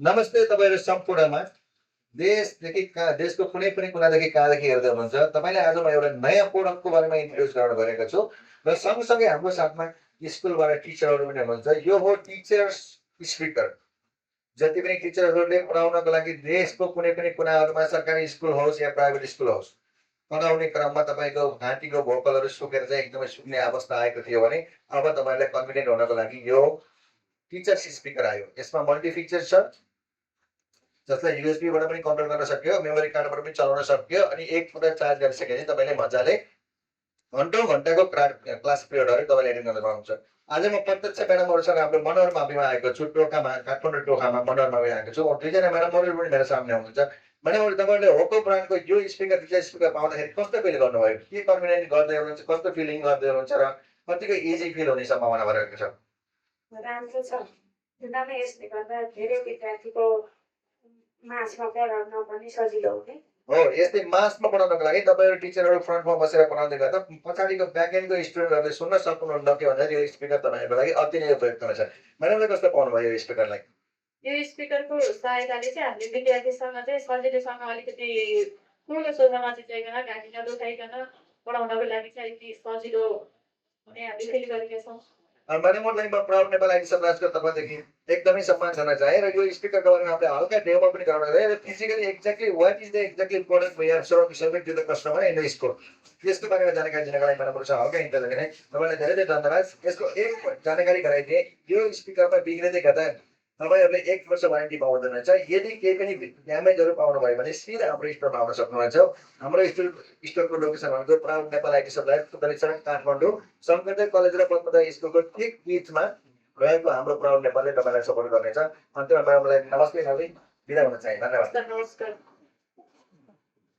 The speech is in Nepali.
नमस्ते तपाईँहरू सम्पूर्णमा देशको कुनै पनि कुनादेखि कहाँदेखि हेर्दै हुनुहुन्छ। तपाईँले आज म एउटा नयाँ प्रोडक्टको बारेमा इन्ट्रोड्युस गर्न गएको छु र सँगसँगै हाम्रो साथमा स्कुलबाट टिचरहरू पनि हुनुहुन्छ। यो हो टिचर्स स्पिकर। जति पनि टिचरहरूले पढाउनको लागि देशको कुनै पनि कुनाहरूमा सरकारी स्कुल होस् या प्राइभेट स्कुल होस्, पढाउने क्रममा तपाईँको घाँटीको भोकलहरू सुकेर चाहिँ एकदमै सुक्ने अवस्था आएको थियो भने अब तपाईँहरूलाई कन्भिनियन्ट हुनको लागि यो टिचर्स स्पिकर आयो। यसमा मल्टी फिचर छ, जसलाई युएसबीबाट पनि कन्ट्रोल गर्न सक्यो, मेमोरी कार्डबाट पनि चलाउन सक्यो अनि एकपल्ट चार्ज गरिसकेपछि तपाईँले मजाले घन्टौँ घन्टाको क्लास पिरियडहरू तपाईँले एटेन्ड गर्न पाउनुहुन्छ। आज म प्रत्यक्ष म्याडमहरूसँग हाम्रो मनोहर माविमा आएको छु। टोकामा, काठमाडौँ टोकामा मनोहर मावि आएको छु। दुईजना म्याडमहरू पनि मेरो सामने हुनुहुन्छ। म्याडमहरू, तपाईँहरूले होको ब्रान्डको यो स्पिकर, टिचर स्पिकर पाउँदाखेरि कस्तो फिल गर्नुभयो? के कन्भिनियन्ट गर्दै हुनुहुन्छ? कस्तो फिलिङ गर्दै हुनुहुन्छ र कतिको इजी फिल हुने सम्भावना भइरहेको छ? राम्रो छ। एकदमै यसले गर्दा धेरै विद्यार्थीको माझमा पढाउन पनि सजिलो हुने। हो, यस्तै मासमा पढाउनको लागि तपाईँहरू टिचरहरू फ्रन्टमा बसेर पढाउँदै गर्दा पछाडिको ब्याकएन्डको स्टुडेन्टहरूले सुन्न सक्नुहुन्न कि भन्दा यो स्पिकर तपाईँहरूको लागि अति नै उपयुक्त रहेछ। म्याडमले कस्तो पाउनुभयो यो स्पिकरलाई? यो स्पिकरको सहायताले चाहिँ हामीले विद्यार्थीसँग चाहिँ सजिलोसँग अलिकति ठुलो सोझामा चाहिँ जाइकन घाँटी नदुखाइकन पढाउनको लागि चाहिँ अलिकति सजिलो हुने हामीले फिल गरेका छौँ। म्याडमहरूलाई म प्राउड नेपाल आइडी समाजको तर्फदेखि एकदमै सम्मान गर्न चाहेँ र यो स्पिकरको बारेमा हामीले हल्का डेमो पनि गराउन चाहेँ र physically exactly what is the exactly product we are serving to the customer in the school, यसको बारेमा जानकारी दिनको लागि म्याडमहरूसँग हल्का इन्टरभ्यू गरेँ। तपाईँलाई धेरै धेरै धन्यवाद। यसको एक जानकारी गराइदिएँ, यो स्पिकरमा बिग्रिँदै गर्दा तपाईँहरूले 1 वर्ष वारेन्टी पाउँदैन रहेछ। यदि केही पनि ड्यामेजहरू पाउनुभयो भने सिधा हाम्रो स्टोरमा आउन सक्नुहुन्छ। हाम्रो स्टोरको लोकेसन भनेको proud Nepal IT supply, Kathmandu Sankardev college र पद्मजा स्कुलको ठिक बिचमा रहेको हाम्रो प्राउड नेपालले तपाईँलाई सपोर्ट गर्नेछ। अन्त्यमा म्याडमलाई नमस्ते नभई बिदा हुन चाहे। धन्यवाद। नमस्कार।